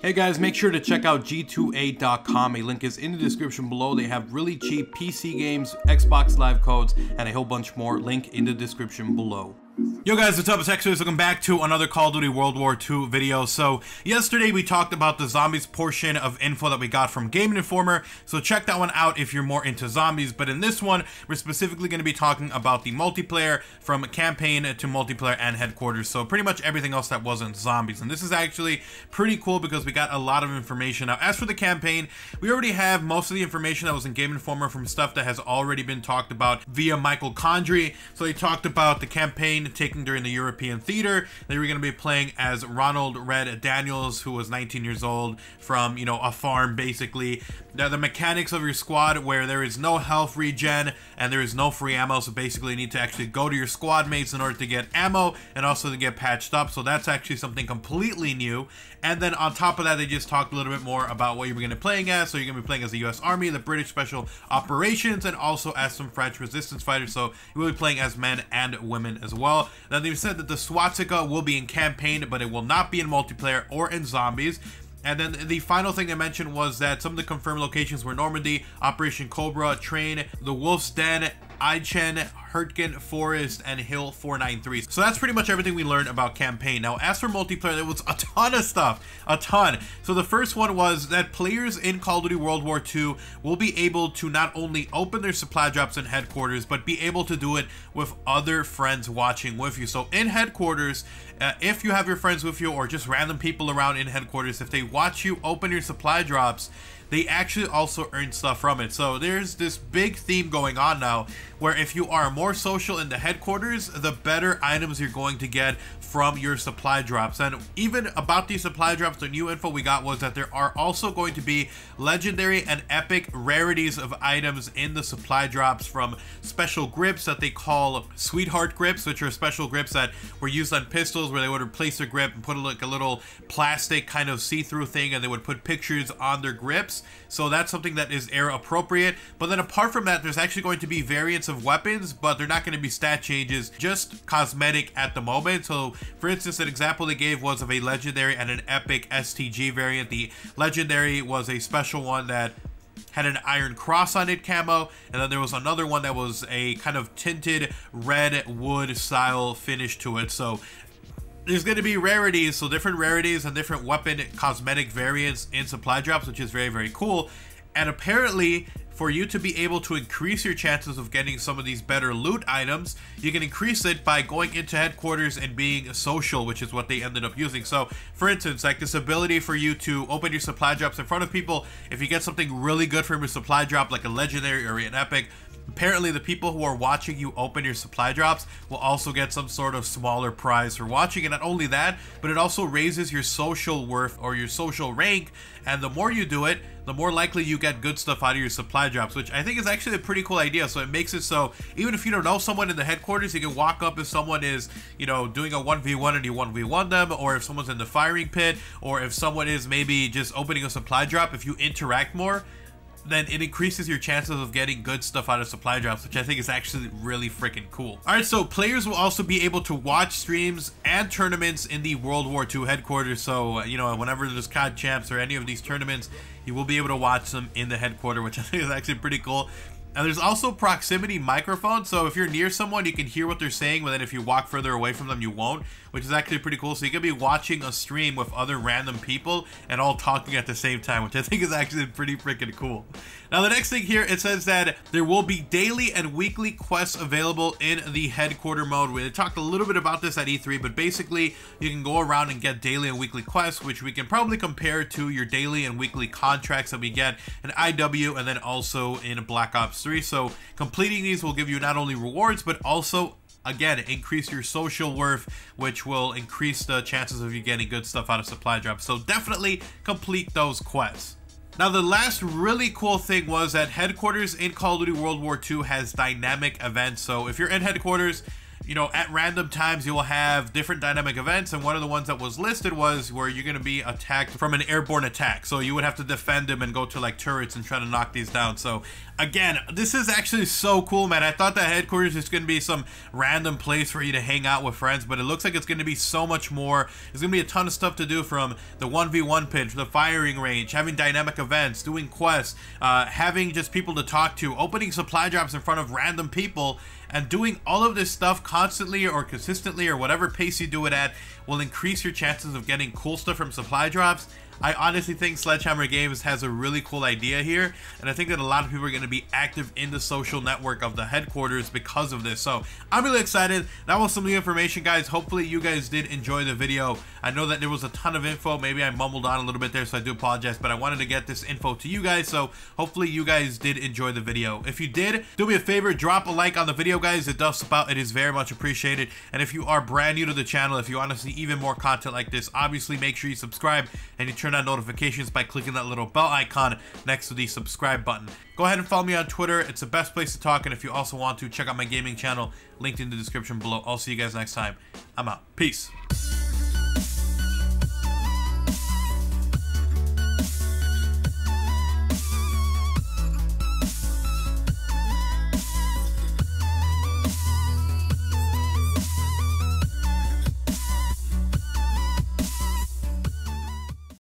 Hey guys, make sure to check out G2A.com. A link is in the description below. They have really cheap PC games, Xbox Live codes, and a whole bunch more. Link in the description below. Yo guys, what's up? It's XRAYZ. Welcome back to another Call of Duty World War II video. So yesterday we talked about the zombies portion of info that we got from Game Informer. So check that one out if you're more into zombies. But in this one, we're specifically going to be talking about the multiplayer from campaign to multiplayer and headquarters. So pretty much everything else that wasn't zombies. And this is actually pretty cool because we got a lot of information. Now, as for the campaign, we already have most of the information that was in Game Informer from stuff that has already been talked about via Michael Condrey. So they talked about the campaign taking during the European theater. They were going to be playing as Ronald Red Daniels, who was 19 years old from, a farm basically. The mechanics of your squad where there is no health regen and there is no free ammo, so basically you need to actually go to your squad mates in order to get ammo and also to get patched up. So that's actually something completely new. And then on top of that, they just talked a little bit more about what you're going to be playing as. So you're going to be playing as the US Army, the British Special Operations, and also as some French resistance fighters. So you will be playing as men and women as well. Now they've said that the swastika will be in campaign, but it will not be in multiplayer or in zombies. And then the final thing they mentioned was that some of the confirmed locations were Normandy, Operation Cobra, Train, the Wolf's Den, Aichen, Hurtgen Forest, and Hill 493. So that's pretty much everything we learned about campaign. Now, as for multiplayer, there was a ton of stuff, a ton. So the first one was that players in Call of Duty World War II will be able to not only open their supply drops in headquarters, but be able to do it with other friends watching with you. So in headquarters, if you have your friends with you or just random people around in headquarters, if they watch you open your supply drops, they actually also earn stuff from it. So there's this big theme going on now where if you are more social in the headquarters, the better items you're going to get from your supply drops. And even about these supply drops, the new info we got was that there are also going to be legendary and epic rarities of items in the supply drops, from special grips that they call sweetheart grips, which are special grips that were used on pistols where they would replace their grip and put like a little plastic kind of see-through thing, and they would put pictures on their grips. So that's something that is era appropriate. But then apart from that, there's actually going to be variants of weapons, but they're not going to be stat changes, just cosmetic at the moment. So for instance, an example they gave was of a legendary and an epic STG variant. The legendary was a special one that had an iron cross on it camo, and then there was another one that was a kind of tinted red wood style finish to it. So there's going to be rarities, so different rarities and different weapon cosmetic variants in supply drops, which is very, very cool. And apparently, for you to be able to increase your chances of getting some of these better loot items, you can increase it by going into headquarters and being social, which is what they ended up using. So for instance, like this ability for you to open your supply drops in front of people, if you get something really good from your supply drop, like a legendary or an epic, apparently the people who are watching you open your supply drops will also get some sort of smaller prize for watching. And not only that, but it also raises your social worth or your social rank, and the more you do it, the more likely you get good stuff out of your supply drops, which I think is actually a pretty cool idea. So it makes it so even if you don't know someone in the headquarters, you can walk up if someone is, doing a 1v1 and you 1v1 them, or if someone's in the firing pit, or if someone is maybe just opening a supply drop. If you interact more, then it increases your chances of getting good stuff out of supply drops, which I think is actually really freaking cool. Alright, so players will also be able to watch streams and tournaments in the World War II headquarters. So, whenever there's COD Champs or any of these tournaments, you will be able to watch them in the headquarters, which I think is actually pretty cool. And there's also proximity microphones, so if you're near someone, you can hear what they're saying, but then if you walk further away from them, you won't, which is actually pretty cool. So you could be watching a stream with other random people and all talking at the same time, which I think is actually pretty freaking cool. Now the next thing here, it says that there will be daily and weekly quests available in the headquarter mode. We talked a little bit about this at E3, but basically you can go around and get daily and weekly quests, which we can probably compare to your daily and weekly contracts that we get in IW and then also in Black Ops 3. So completing these will give you not only rewards, but also, again, increase your social worth, which will increase the chances of you getting good stuff out of supply drops. So definitely complete those quests. Now the last really cool thing was that headquarters in Call of Duty World War II has dynamic events. So if you're in headquarters, you know, at random times you will have different dynamic events, and one of the ones that was listed was where you're going to be attacked from an airborne attack. So you would have to defend them and go to like turrets and try to knock these down. So again, this is actually so cool, man. I thought that headquarters is going to be some random place for you to hang out with friends, but it looks like it's going to be so much more. There's going to be a ton of stuff to do, from the 1v1 pitch, the firing range, having dynamic events, doing quests, having just people to talk to, opening supply drops in front of random people, and doing all of this stuff constantly or consistently or whatever pace you do it at will increase your chances of getting cool stuff from supply drops. I honestly think Sledgehammer Games has a really cool idea here, and I think that a lot of people are going to be active in the social network of the headquarters because of this. So I'm really excited. That was some of the information, guys. Hopefully you guys did enjoy the video. I know that there was a ton of info. Maybe I mumbled on a little bit there, so I do apologize, but I wanted to get this info to you guys, so hopefully you guys did enjoy the video. If you did, do me a favor, drop a like on the video, guys. It does about, it is very much appreciated. And if you are brand new to the channel, if you want to see even more content like this, obviously make sure you subscribe and you turn on notifications by clicking that little bell icon next to the subscribe button. Go ahead and follow me on Twitter. It's the best place to talk, and if you also want to, check out my gaming channel, linked in the description below. I'll see you guys next time. I'm out. Peace.